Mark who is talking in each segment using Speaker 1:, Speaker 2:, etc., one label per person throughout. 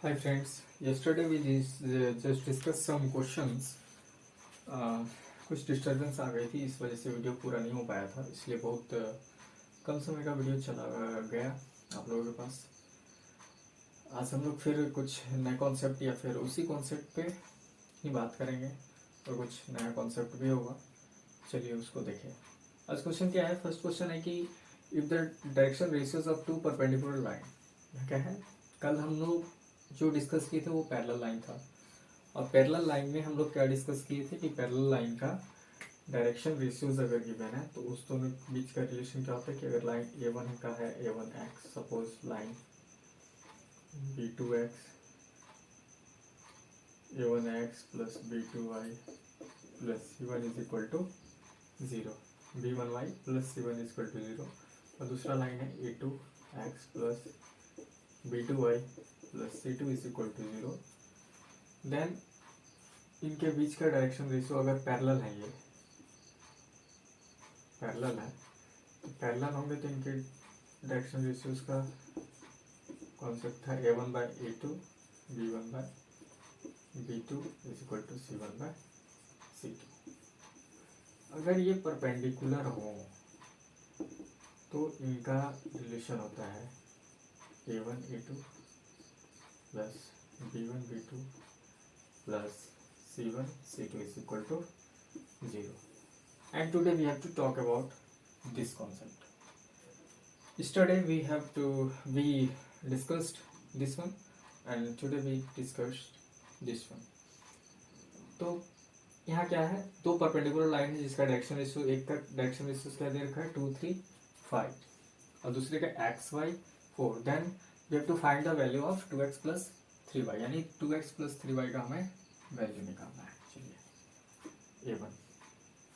Speaker 1: Hi friends, yesterday we just discussed some questions. कुछ disturbance आ गई थी, इस वजह से वीडियो पूरा नहीं हो पाया था, इसलिए बहुत कम समय का वीडियो चला गया आप लोगों के पास। आज हम लोग फिर कुछ नए कॉन्सेप्ट या फिर उसी कॉन्सेप्ट पे ही बात करेंगे और कुछ नया कॉन्सेप्ट भी होगा। चलिए उसको देखें। आज क्वेश्चन क्या है? फर्स्ट क्वेश्चन है कि if the direction ratios of two perpendicular line, क्या है? कल हम लोग जो डिस्कस किए थे वो पैरेलल लाइन था, और पैरेलल लाइन में हम लोग क्या डिस्कस किए थे कि पैरेलल लाइन का डायरेक्शन रेशियोज अगर गिवन है तो उस दोनों के बीच का रिलेशन क्या होता है कि अगर लाइन A1 का है A1x, suppose line B2x A1x plus B2y plus C1 is equal to 0, B1y plus C1 is equal to 0, और दूसरा लाइन है A2x plus B2y plus C2 is equal to 0। Then इनके बीच का डायरेक्शन रेशियो अगर parallel है, ये parallel है तो पैरेलल होंगे तो इनके डायरेक्शन रेशियोज का कॉन्सेप्ट था A1 by A2 B1 by B2 is equal to C1 by C2। अगर ये परपेंडिकुलर हो तो इनका रिलेशन होता है A1 A2 plus B1 B2 plus C1 C2 is equal to 0. And today we have to talk about this concept. Yesterday we discussed this one, and today we discussed this one. तो यहाँ क्या है? दो perpendicular line है जिसका direction ratio, एक का direction ratio क्या दे रखा है 2 3 5 और दूसरे का XY 4। Then we have to find the value of 2x plus 3y, यानी 2x प्लस 3y का हमें वैल्यू निकालना है। चलिए A1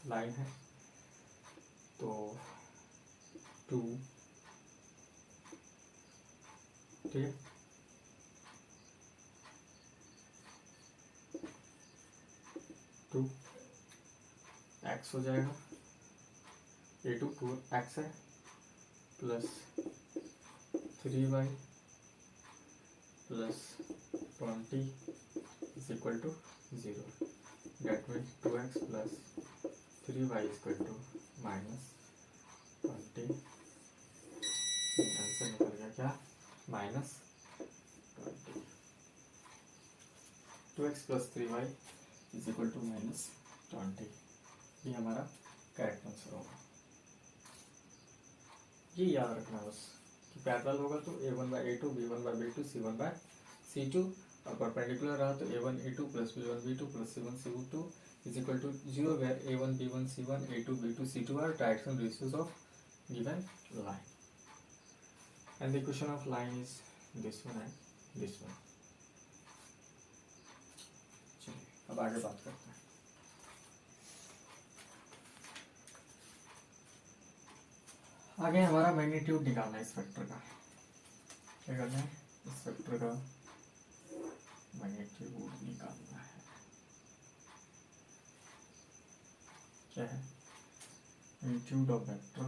Speaker 1: लाइन है तो 2, ठीक है, टू एक्स हो जाएगा, A2 2x है plus 3y plus 20 is equal to 0। That means 2x plus 3y is equal to minus 20। Answer निकल गया क्या? Minus 20। 2x plus 3y is equal to minus 20, ये हमारा करेक्ट आंसर होगा। ये याद रखना बस कि पैरेलल होगा तो A1 by A2 B1 by B2 C1 by C2, और परपेंडिकुलर रहा तो A1 A2 plus B1 B2 plus C1 C2 is equal to 0 where A1 B1 C1 A2 B2 C2 are direction ratios of given line, and the equation of line is this one and this one। चलिए अब आगे बात करते हैं। आगे हमारा magnitude निकालना है इस वेक्टर का। क्या करना है? इस वेक्टर का मैग्नीट्यूड निकालना है। क्या है? Magnitude of vector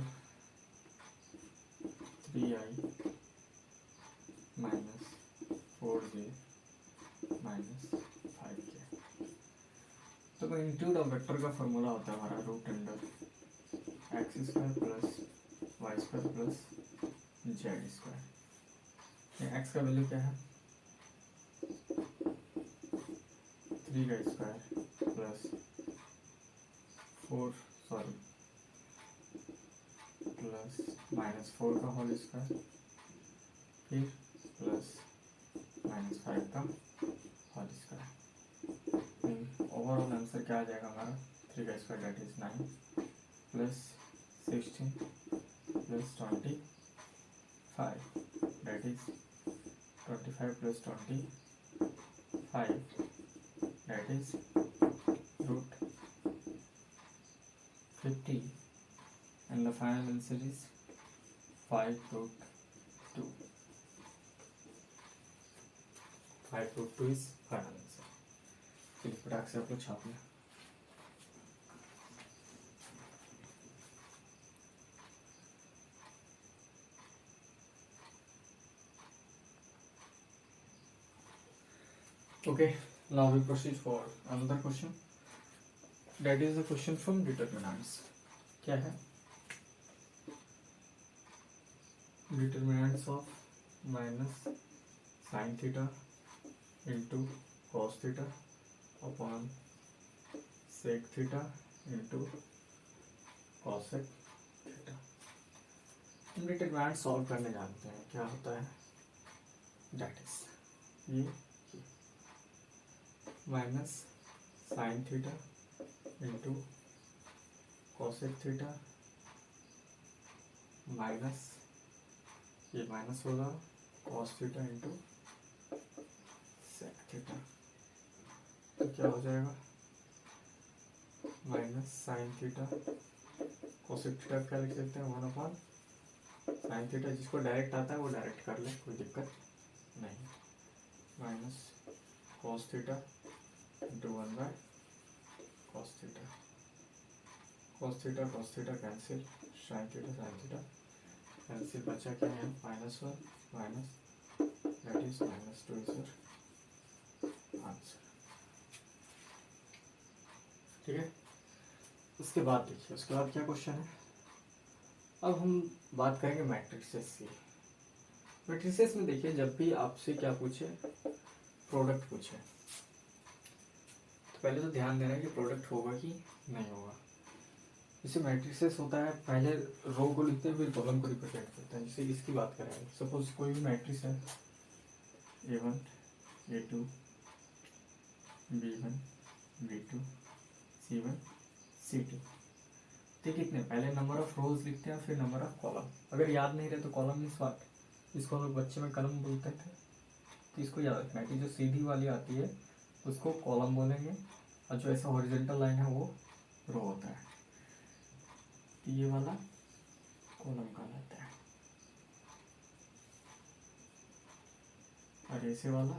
Speaker 1: 3i minus 4j minus 5k। तो मैग्नीट्यूड ऑफ वेक्टर का फॉर्मूला होता है हमारा root under X square plus Y square plus Z square. X का वैल्यू क्या है? 3 का स्क्वायर प्लस 4 प्लस माइनस 4 का होल स्क्वायर फिर प्लस माइनस 5 का होल स्क्वायर। ओवरऑल आंसर क्या आ जाएगा हमारा? 3 का square that is 9 plus 16 plus 25 that is 25 plus 25 that is root 50, and the final answer is 5 root 2। 5 root 2 is final answer। चलिए फटाक से आप लोग छाप लें। Okay, now we proceed for another question. That is the question from determinants. क्या है? Determinants of minus sin theta into cos theta upon sec theta into cosec theta. हम determinant सॉल्व करने जानते हैं. क्या होता है? That is ये minus sine theta into cosec theta minus ये माइनस होगा cos theta into sec theta. तो क्या हो जाएगा? Minus sine theta cosec theta क्या लिख सकते हैं? 1/sin theta. जिसको डायरेक्ट आता है वो डायरेक्ट कर ले, कोई दिक्कत नहीं. Minus cos theta into 1/cos theta. cos theta cancel, sin theta cancel, बचा क्या है? -1 minus that is -2 is your answer. ठीक है. उसके बाद देखिए, उसके बाद क्या क्वेश्चन है. अब हम बात करेंगे मैट्रिसेस की. मैट्रिसेस में देखिए, जब भी आपसे क्या पूछे, प्रोडक्ट पूछे, तो पहले तो ध्यान देना है कि प्रोडक्ट होगा कि नहीं होगा. जैसे मैट्रिसेस होता है, पहले रो को लिखते हैं फिर कॉलम को रिप्रेजेंट करते हैं. जैसे इसकी बात करेंगे, सपोज कोई भी मैट्रिक्स है A1 A2 B1 B2 C1 C2. तो कितने, पहले नंबर ऑफ रोज लिखते हैं फिर नंबर ऑफ कॉलम. अगर याद नहीं रहे तो कॉलम इस बात, इसको हम लोग बच्चे में कलम बोलते थे. तो इसको याद रखना है कि जो सीधी वाली आती है उसको कॉलम बोलेंगे और जो ऐसा हॉरिजॉन्टल लाइन है वो रो होता है. तो ये वाला कॉलम कहलाता है और ऐसे वाला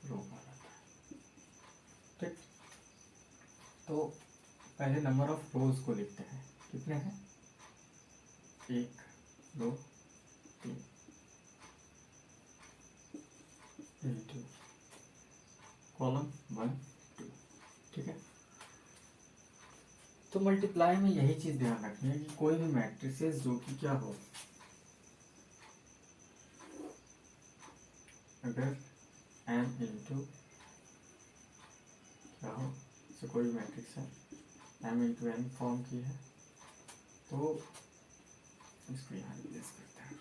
Speaker 1: रो कहलाता है. ठीक. तो पहले नंबर ऑफ रोज को लिखते हैं. कितने हैं? 1 2 3 इंटू कॉलम 1 2. ठीक है. तो मल्टीप्लाई में यही चीज ध्यान रखनी है कि कोई भी मैट्रिसेस जो कि क्या हो, अगर m इंटू क्या हो, जैसे कोई भी मैट्रिक्स है m इंटू n फॉर्म की है, तो इसको यहाँ रिप्लेस करते हैं.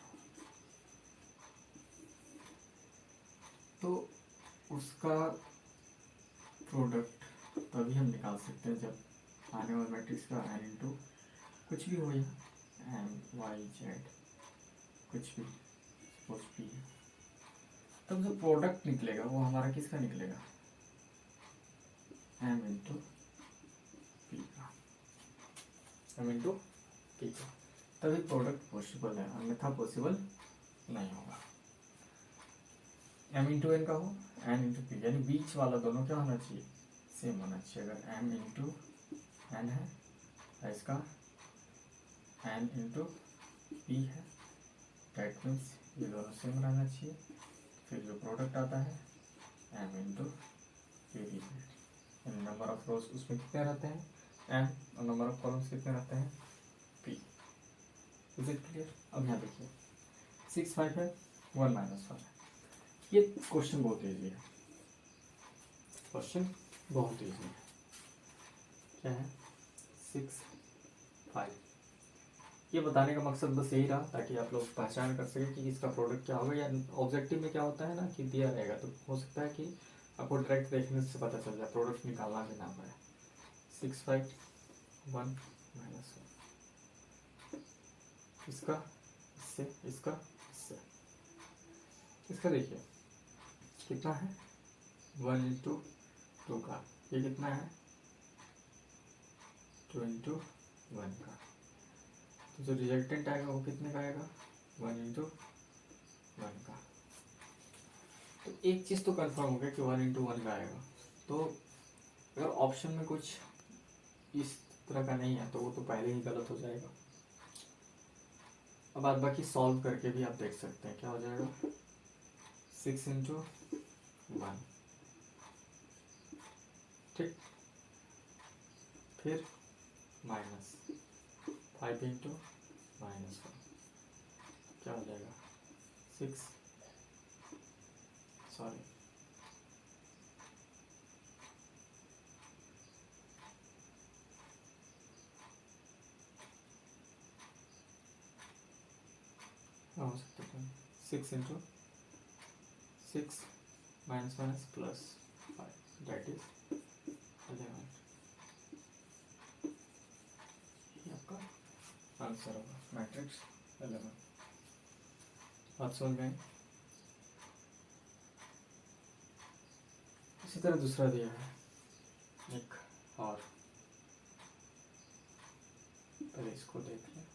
Speaker 1: तो उसका प्रोडक्ट तभी हम निकाल सकते हैं जब आने वाले मैट्रिक्स का n इंटू कुछ भी हो, या m y z कुछ भी सपोज p है, तब जो प्रोडक्ट निकलेगा वो हमारा किसका निकलेगा? m इंटू p का. m इंटू p का. तभी प्रोडक्ट पॉसिबल है, अन्यथा पॉसिबल नहीं होगा. m इंटू n का हो, n इंटू p, यानी बीच वाला दोनों क्या होना चाहिए? सेम होना चाहिए. अगर m इंटू n है तो इसका n इंटू p है, डेट मीन्स ये दोनों सेम रहना चाहिए. फिर जो प्रोडक्ट आता है m into p repeat. Number of रोज उसमें कितने रहते हैं? m. और नंबर ऑफ कॉलम्स कितने रहते हैं? p. Is it clear? अब यहाँ देखिए 6 5 है, 1 माइनस 1 है. ये क्वेश्चन बहुत ईजी है. क्वेश्चन बहुत ईजी है. क्या है? 6 5. ये बताने का मकसद बस यही रहा ताकि आप लोग पहचान कर सकें कि इसका प्रोडक्ट क्या होगा. या ऑब्जेक्टिव में क्या होता है ना कि दिया रहेगा, तो हो सकता है कि आपको डायरेक्ट देखने से पता चल जाए, प्रोडक्ट निकालना भी ना पड़े. 6 5 1 माइनस 1. इसका इससे, इसका इससे. इसका देखिए कितना है? 1 इंटू 2 का. ये कितना है? 2 इंटू 1 का. तो जो रिजल्टेंट आएगा वो कितने का आएगा? 1 इंटू 1 का. तो एक चीज़ तो कंफर्म हो गया कि 1 इंटू 1 का आएगा. तो अगर ऑप्शन में कुछ इस तरह का नहीं है तो वो तो पहले ही गलत हो जाएगा. अब बाद बाकी सॉल्व करके भी आप देख सकते हैं क्या हो जाएगा. 6 इंटू 1 ठीक। फिर माइनस 5 इंटू -1 क्या हो जाएगा 6, सॉरी हो सकता है 6 into 6 minus minus plus 5 that is 11। ये आपका आंसर होगा मैट्रिक्स 11। आप समझ में? इसी तरह दूसरा दिया है एक और, पहले इसको देख लें।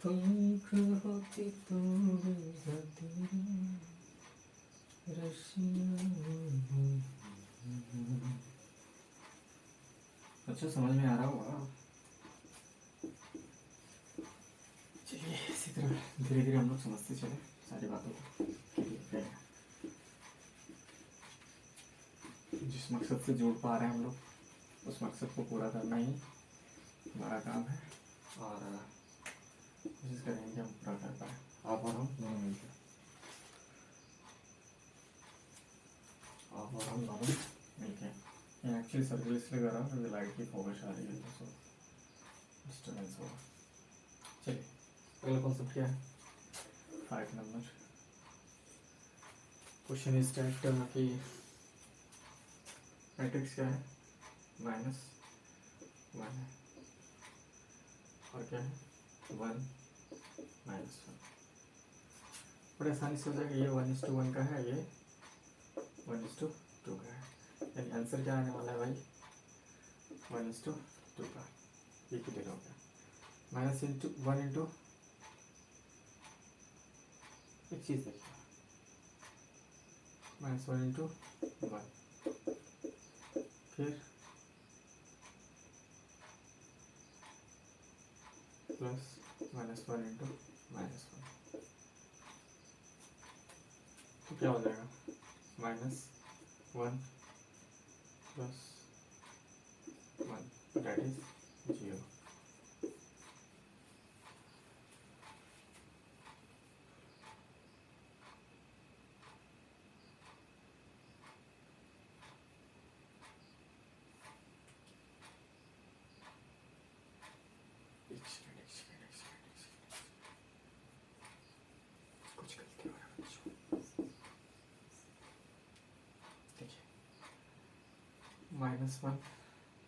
Speaker 1: पंख होती तो अच्छा समझ में आ रहा होगा। चलिए इसी तरह धीरे धीरे हम लोग समझते चले सारी बातों को। जिस मकसद से जोड़ पा रहे हैं हम लोग उस मकसद को पूरा करना ही हमारा काम है और कोशिश करेंगे हम पूरा कर पाए, आप और हम दोनों मिलकर। आप और हम दोनों मिलकर। ये एक्चुअली सर्कल इसलिए कर रहा हूँ क्योंकि लाइट की फोकस आ रही है तो डिस्टर्बेंस होगा। चलिए अगला कॉन्सेप्ट क्या है? 5 नंबर क्वेश्चन इस टाइप का कि मैट्रिक्स क्या है -1 है और क्या है 1 -1। बड़े आसानी से हो जाएगा। ये 1:1 का है, ये 1:2 का है, यानी आंसर क्या आने वाला है भाई 1:2 का। ये कितने हो गया -1 इंटू एक चीज देखिए -1 इंटू 1 फिर प्लस -1 इंटू -1 तो क्या हो जाएगा -1 प्लस 1 दैट इज 0। कुछ गलती हो रहा है बच्चों। देखिए -1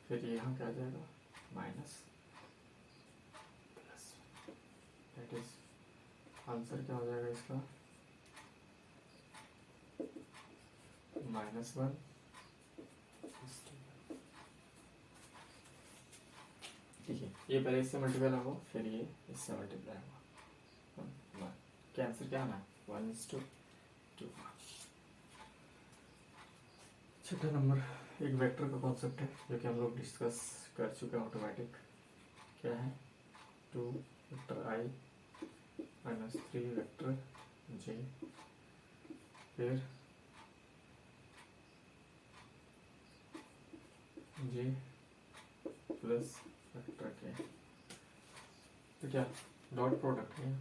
Speaker 1: फिर यहाँ क्या आ जाएगा minus plus, that is answer क्या हो जाएगा इसका -1। ठीक है, ये पहले इससे मल्टीप्लाई होगा फिर ये इससे मल्टीप्लाई होगा। क्या आंसर क्या आना है 1:2। छठा नंबर एक वेक्टर का कॉन्सेप्ट है जो कि हम लोग डिस्कस कर चुके हैं ऑटोमेटिक। क्या है 2 वेक्टर i -3 वेक्टर j फिर j प्लस वेक्टर k। तो क्या डॉट प्रोडक्ट है।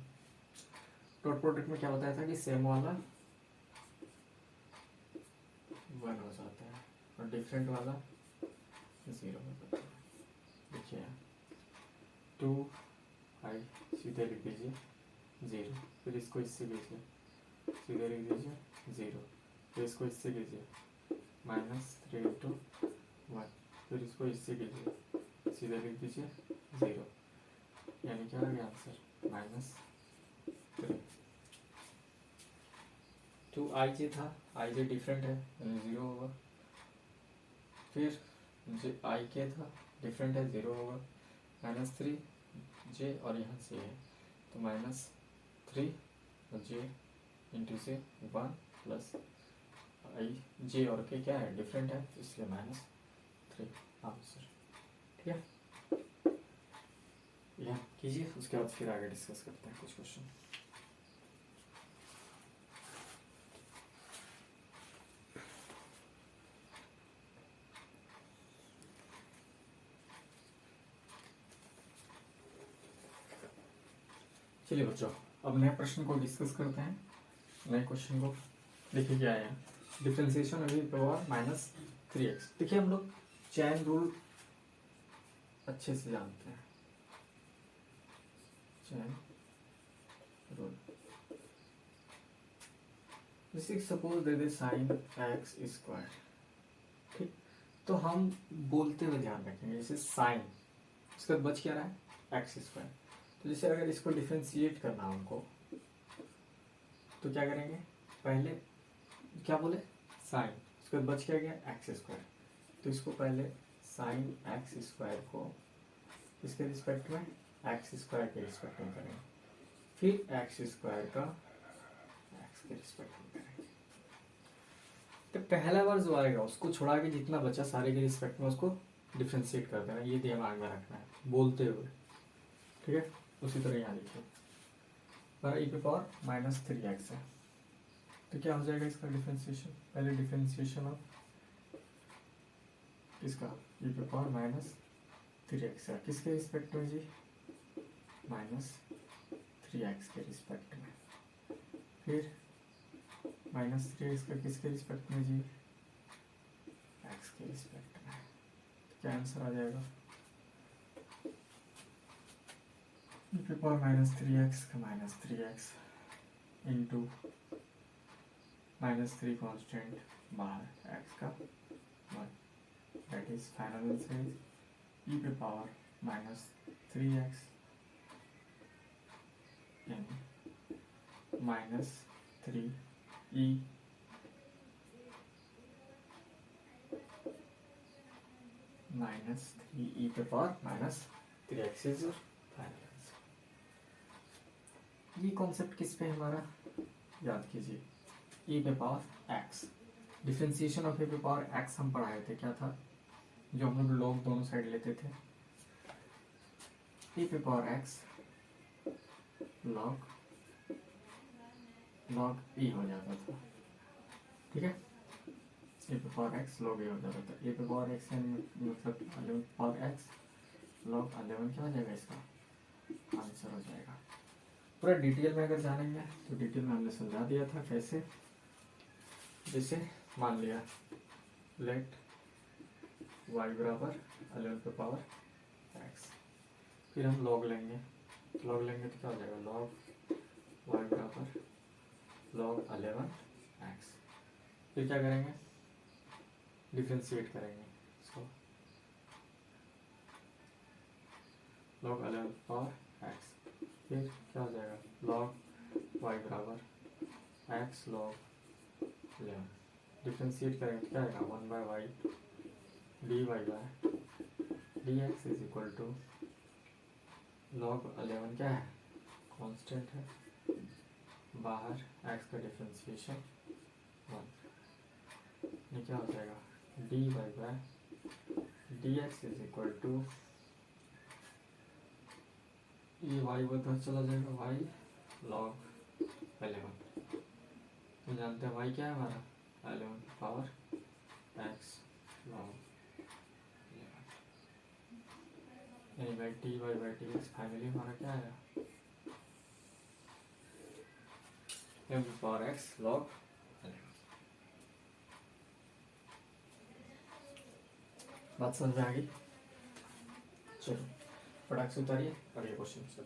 Speaker 1: डॉट प्रोडक्ट में क्या बताया था कि सेम वाला 1 हो जाता है और डिफरेंट वाला 0 हो जाता है। देखिए 2i सीधे लिख दीजिए 0, फिर इसको इससे लीजिए सीधे लिख दीजिए 0, फिर इसको इससे लीजिए -3 इंटू 1, फिर इसको इससे लीजिए सीधे लिख दीजिए 0, यानी क्या आ गया आंसर -3। 2ij था, ij डिफरेंट है यानी 0 होगा। फिर ik था डिफरेंट है 0 होगा। -3 j और यहाँ से है तो -3 j इंटू से 1 प्लस i j और k क्या है डिफरेंट है इसलिए -3 आंसर। ठीक है। या कीजिए, उसके बाद फिर आगे डिस्कस करते हैं कुछ क्वेश्चन। चलिए बच्चों, अब नए प्रश्न को डिस्कस करते हैं। नए क्वेश्चन को देखिए क्या है, डिफरेंशिएशन अभी पावर -3x। देखिए हम लोग चैन रूल अच्छे से जानते हैं, चैन रूल। जैसे सपोज दे दे साइन x स्क्वायर, ठीक, तो हम बोलते हुए ध्यान रखेंगे, जैसे साइन, उसका बच क्या रहा है एक्स स्क्वायर। तो जैसे अगर इसको डिफ्रेंशिएट करना हमको, तो क्या करेंगे, पहले क्या बोले साइन, उसके बाद बच क्या गया एक्स स्क्वायर। तो इसको पहले साइन एक्स स्क्वायर को इसके रिस्पेक्ट में एक्स स्क्वायर के रिस्पेक्ट में करेंगे, फिर एक्स स्क्वायर का एक्स के रिस्पेक्ट में करेंगे। तो पहला बार जो आएगा उसको छोड़ा के जितना बचा सारे के रिस्पेक्ट में उसको डिफ्रेंशिएट कर देना, ये दिमाग में रखना है बोलते हुए, ठीक है। उसी तरह यहाँ लिखिए, पर e पे पावर -3x है, तो क्या हो जाएगा इसका डिफ्रेंशिएशन, पहले डिफ्रेंशिएशन ऑफ इसका e पे पावर -3x है, किसके रिस्पेक्ट में जी, -3x के रिस्पेक्ट में, फिर -3x का किसके रिस्पेक्ट में जी, x के रिस्पेक्ट में। तो क्या आंसर आ जाएगा, e पे पावर -3x का -3x इंटू -3 कॉन्स्टेंट बाहर x का 1, that is final answer is e पे पावर -3x इन -3 e -3 e पे power -3x is final answer. ये कॉन्सेप्ट किस पे है हमारा, याद कीजिए, e पे power x, differentiation of e पे पावर x हम पढ़ाए थे, क्या था, जो हम लोग log दोनों साइड लेते थे, e पे पावर x log e हो जाता था, ठीक है, e पे पावर x log e हो जाता था। e पे पावर x मतलब 11 पावर x log 11 क्या हो जाएगा, इसका आंसर हो जाएगा। पूरा डिटेल में अगर जानेंगे तो डिटेल में हमने समझा दिया था कैसे, जैसे मान लिया लेट y बराबर 11 पे पावर x, फिर हम log लेंगे, तो क्या हो जाएगा, log y बराबर log 11x, फिर क्या करेंगे, डिफ्रेंशिएट करेंगे इसको, log 11 पावर x, फिर क्या हो जाएगा, log y बराबर x log 11, डिफ्रेंशिएट करेंगे तो क्या आएगा, 1/y dy by dx is equal to log 11 क्या है, कांस्टेंट है, बाहर x का डिफ्रेंशिएशन 1, ये क्या हो जाएगा, dy by dx is equal to, ये y बदल चला जाएगा, y log 11, तो जानते हैं y क्या है हमारा, 11 पावर x log 11, यानी by dy by dx finally हमारा क्या आया, m पावर x log 11। बात समझ में आ गई, चलो फटाक से उतारिए और ये क्वेश्चन सर।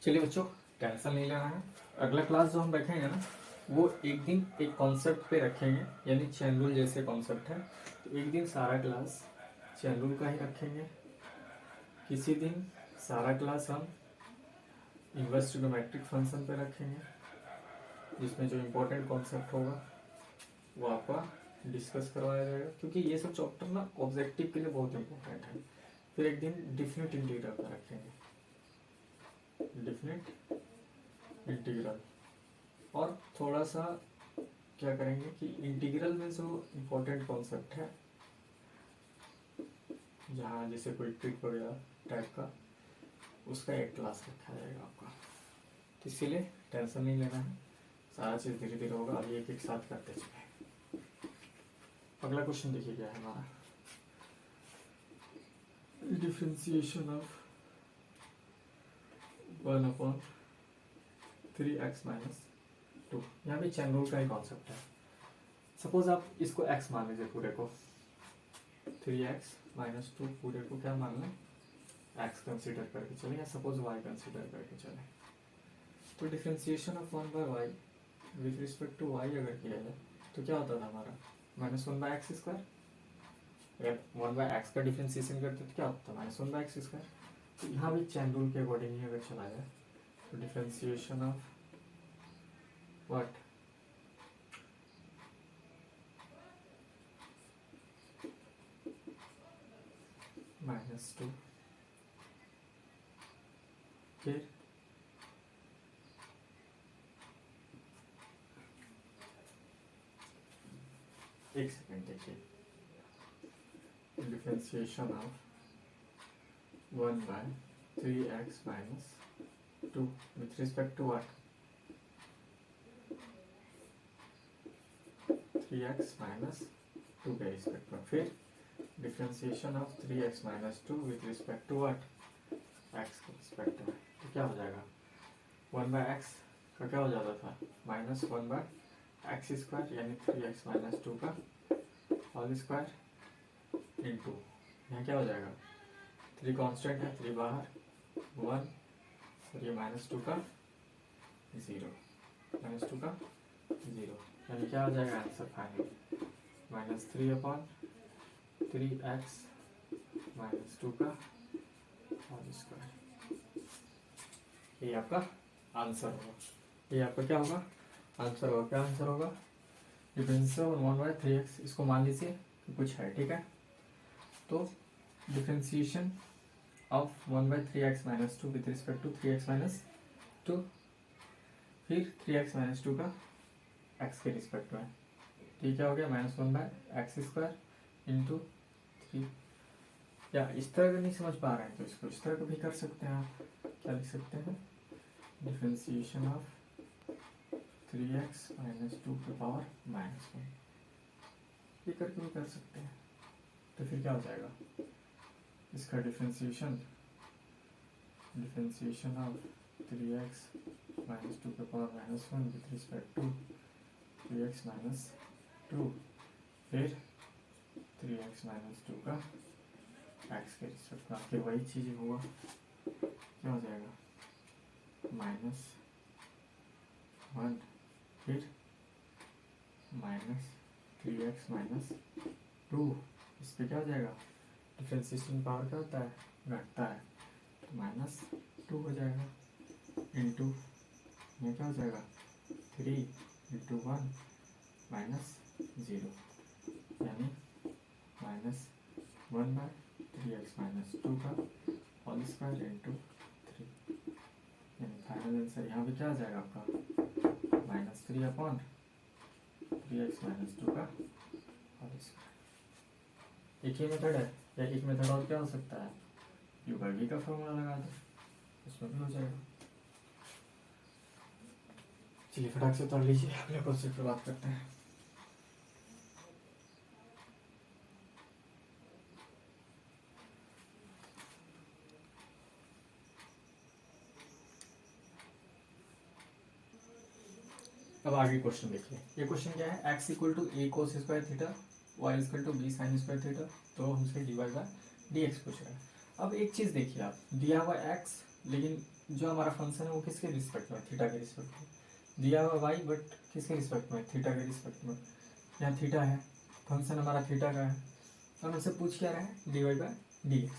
Speaker 1: चलिए बच्चों, टेंशन नहीं लेना है, अगला क्लास जो हम रखेंगे ना, वो एक दिन एक कॉन्सेप्ट पे रखेंगे, यानी चैन रूल जैसे कॉन्सेप्ट है, तो एक दिन सारा क्लास चैन रूल का ही रखेंगे, किसी दिन सारा क्लास हम इनवर्स ट्रिग्नोमेट्रिक फंक्शन पे रखेंगे, जिसमें जो इम्पोर्टेंट कॉन्सेप्ट होगा वो आपका डिस्कस करवाया जाएगा, क्योंकि ये सब चैप्टर ना ऑब्जेक्टिव के लिए बहुत इम्पोर्टेंट है। फिर एक दिन डिफिनिट इंटीग्रल पर रखेंगे, डिफिनिट इंटीग्रल, और थोड़ा सा क्या करेंगे कि इंटीग्रल में जो इम्पोर्टेंट कॉन्सेप्ट है, जहाँ जैसे कोई ट्रिक वगैरह टाइप का, उसका एक क्लास रखा जाएगा आपका। तो इसीलिए टेंशन नहीं लेना है, सारा चीज़ धीरे धीरे होगा, अभी एक एक साथ करते चले। अगला क्वेश्चन देखिए क्या है हमारा, डिफरेंशिएशन ऑफ 1/3x - 2। यहाँ भी चैन रूल का ही कॉन्सेप्ट है। सपोज आप इसको x मान लीजिए, पूरे को 3x - 2 पूरे को क्या मान लें, x कंसिडर करके चले, या सपोज y कंसिडर करके चले। तो differentiation of 1/y with respect to y अगर किया जाए तो क्या होता था हमारा, -1/x²। अगर 1/x का डिफरेंशिएशन करते तो क्या होता था, -1/x²। तो यहाँ भी चैन रूल के अकॉर्डिंग ही अगर चला जाए तो डिफरेंशिएशन ऑफ व्हाट, -2, फिर एक सेकेंड देखिए, differentiation of 1/3x - 2 with respect to what, 3x - 2 के रिस्पेक्ट में। फिर differentiation of 3x - 2 with respect to what, x के रिस्पेक्ट में। तो क्या हो जाएगा, 1/x का क्या हो जाता था, -1/x², यानी 3x - 2 का होल स्क्वायर इंटू, यहाँ क्या हो जाएगा, 3 कांस्टेंट है, 3 बाहर, 1, और ये -2 का 0, -2 का 0, यानी क्या हो जाएगा आंसर फाइनल, -3/3x - 2 का होल स्क्वायर। ये आपका आंसर होगा, ये आपका क्या होगा, आंसर होगा। क्या आंसर होगा, डिफरेंशिएशन 1/3x, इसको मान लीजिए कि कुछ है, ठीक है। तो differentiation of 1/3x - 2 with respect to 3x - 2, फिर 3x - 2 का x के रिस्पेक्ट में। ठीक क्या हो गया, -1/x² इंटू 3। या इस तरह का नहीं समझ पा रहे हैं तो इसको इस तरह का भी कर सकते हैं आप। क्या लिख सकते हैं, डिफरेंशिएशन ऑफ 3x - 2 के पावर -1, ये करके भी कर सकते हैं। तो फिर क्या हो जाएगा, इसका डिफरेंशिएशन ऑफ 3x - 2 के power -1 with respect to 3x - 2, फिर 3x - 2 का x के रिस्पेक्ट में। फिर वही चीज़ हुआ, क्या हो जाएगा, -1, फिर -3x - 2, इस पर क्या हो जाएगा, डिफरेंशिएशन पावर क्या होता है, घटता है, तो -2 हो जाएगा, इंटू ये क्या हो जाएगा, 3 × 1 -0, यानी -1/3x - 2 का होल स्क्वायर इंटू 3, यानी फाइनल आंसर यहाँ पे क्या आ जाएगा आपका, -3/3x - 2 का होल स्क्वायर। एक ही मेथड है, या एक मेथड और क्या हो सकता है, यू बाई वी का फॉर्मूला लगा दो, उसमें भी हो जाएगा। चलिए फटाक से तोड़ लीजिए, अगले क्वेश्चन पर बात करते हैं। अब आगे क्वेश्चन देखिए, ये क्वेश्चन क्या है, x = a cos square theta, y = b sin square theta, तो हमसे dy बाय dx पूछ रहा है। अब एक चीज़ देखिए आप, दिया हुआ x, लेकिन जो हमारा फंक्शन है वो किसके रिस्पेक्ट में, थीटा के रिस्पेक्ट में। दिया हुआ y बट किसके रिस्पेक्ट में, थीटा के रिस्पेक्ट में। यहाँ थीटा है, फंक्शन हमारा थीटा का है, और हमसे पूछ क्या रहा है, dy बाय dx।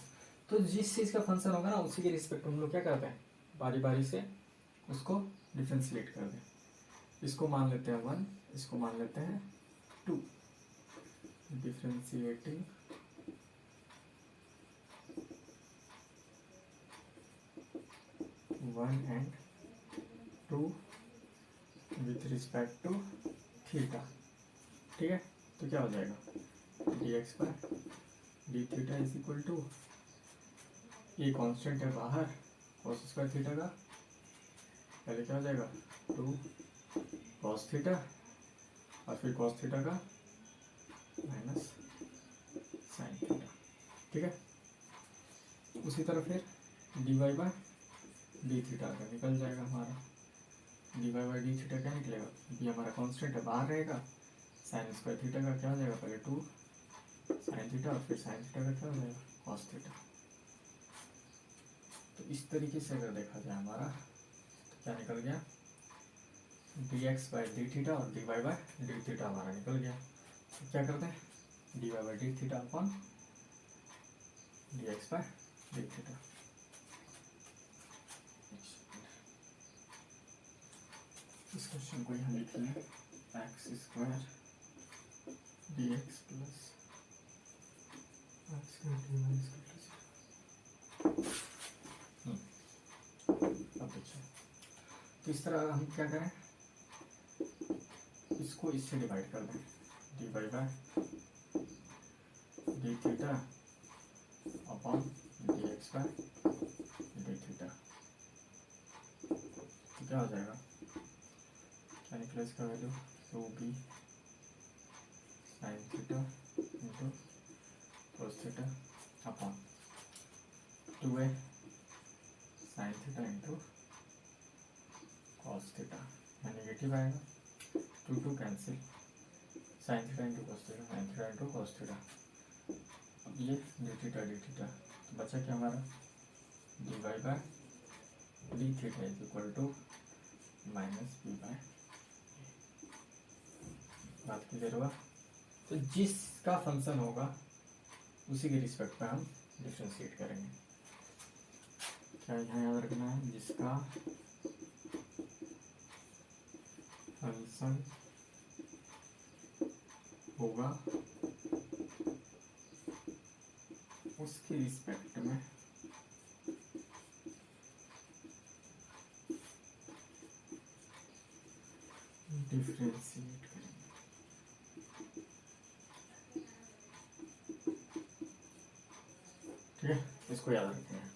Speaker 1: तो जिस चीज़ का फंक्शन होगा ना उसी के रिस्पेक्ट में हम लोग क्या करते हैं, बारी बारी से उसको डिफ्रेंशिएट कर दें। इसको मान लेते हैं 1, इसको मान लेते हैं 2, differentiating 1 and 2 with respect to theta, ठीक है। तो क्या हो जाएगा D X by D theta is equal to, ये कांस्टेंट है बाहर कॉस स्क्वायर थीटा का, पहले क्या हो जाएगा 2 कॉस थीटा और फिर कॉस थीटा का माइनस साइन थीटा, ठीक है। उसी तरह फिर D Y by D theta का निकल जाएगा हमारा, D Y by D theta क्या निकलेगा, ये हमारा कांस्टेंट है बाहर रहेगा, साइन स्क्वायर थीटा का क्या हो जाएगा पहले 2 साइन थीटा और फिर साइन थीटा का क्या हो जाएगा कॉस थीटा। तो इस तरीके से अगर देखा जाए हमारा तो क्या निकल गया D X by D theta और D Y by D theta हमारा निकल गया। तो क्या करते हैं D Y by D theta upon D X by D theta. इस क्वेश्चन को यहाँ लिख लें X square D X plus X D Y अब देखिए, तो इस तरह हम क्या करें, इसको इससे डिवाइड कर दें D Y by D theta upon D X by D theta. तो क्या हो जाएगा, क्या निकला इसका value two B sine theta into cos theta upon 2a sine theta into cos theta, यहाँ नेगेटिव आएगा 2 cancel, sine theta into cos theta, sine theta into cos theta, अब ये डी थीटा तो बचा क्या हमारा D Y by D theta is equal to minus B bye, बात clear हुआ। तो जिसका फंक्शन होगा उसी के रिस्पेक्ट पे हम डिफ्रेंशिएट करेंगे। क्या यहाँ याद रखना है, जिसका फंक्शन होगा उसके रिस्पेक्ट में डिफ्रेंशिएट करेंगे। ठीक है, इसको याद रखना है।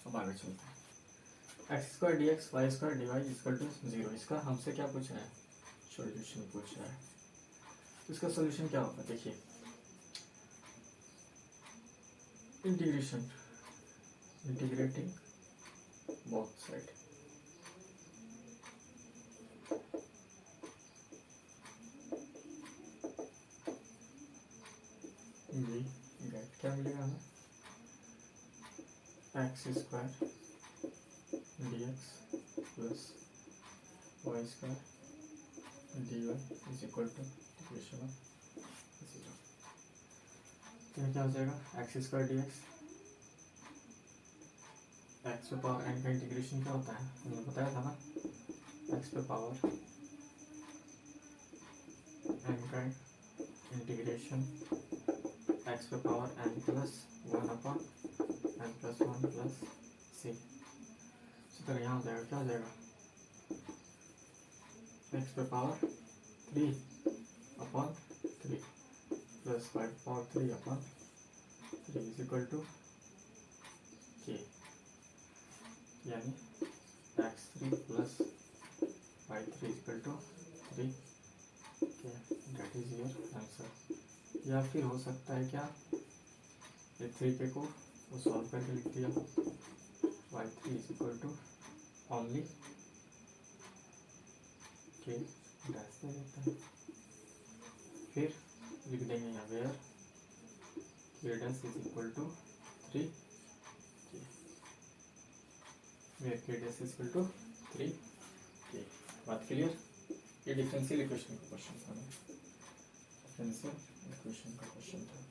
Speaker 1: अब आगे चलते हैं, X square D X Y square D Y equal to 0, इसका हमसे क्या पूछ रहा है, सॉल्यूशन पूछ रहा है। तो इसका सॉल्यूशन क्या होगा, देखिए इंटीग्रेशन, इंटीग्रेटिंग बोथ साइड, ये गेट क्या मिलेगा हमें X square D X plus Y square D Y is equal to equation of 0। तो क्या हो जाएगा X square D X, X पे पावर एन का इंटीग्रेशन क्या होता है हमने बताया था ना, एक्स पे पावर एन का इंटीग्रेशन एक्स पे power N plus 1 upon N plus 1 plus C. इसी तरह यहाँ हो जाएगा क्या हो जाएगा एक्स पे power 3 upon 3 plus 5 power 3 upon 3 is equal to K, यानी x3 plus y3 is equal to 3 के, दैट इज योर आंसर। या फिर हो सकता है क्या, ये 3k को वो सॉल्व करके लिख दिया y3 is equal to only K dash दे देता है, फिर लिख देंगे यहाँ वेयर के डैश इज इक्वल टू 3 के, वेयर के डैश इज इक्वल टू 3 के। बात क्लियर, ये डिफरेंशियल इक्वेशन का क्वेश्चन था, डिफरेंशियल इक्वेशन का क्वेश्चन था।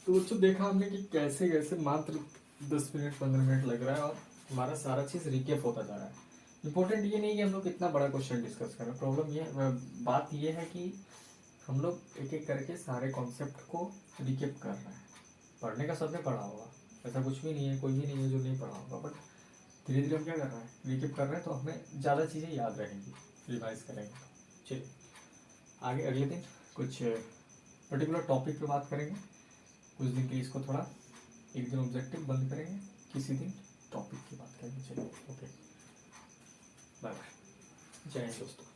Speaker 1: तो बच्चों देखा हमने कि कैसे कैसे मात्र 10 मिनट 15 मिनट लग रहा है और हमारा सारा चीज रिकेप होता जा रहा है। इंपॉर्टेंट ये नहीं कि हम लोग कितना बड़ा क्वेश्चन डिस्कस कर रहे हैं, प्रॉब्लम ये बात ये है कि हम लोग एक एक करके सारे कॉन्सेप्ट को रिकेप कर रहे हैं। पढ़ने का सबने पढ़ा होगा, ऐसा कुछ भी नहीं है, कोई भी नहीं है जो नहीं पढ़ा होगा, बट धीरे धीरे हम क्या कर रहे हैं, रिकेप कर रहे हैं, तो हमें ज़्यादा चीज़ें याद रहेंगी रिवाइज करेंगे तो। चलिए आगे अगले दिन कुछ पर्टिकुलर टॉपिक पे बात करेंगे। कुछ दिन के लिए इसको थोड़ा एक दिन ऑब्जेक्टिव बंद करेंगे, किसी दिन टॉपिक की बात करेंगे। चलिए ओके, बाय बाय, जय हिंद दोस्तों।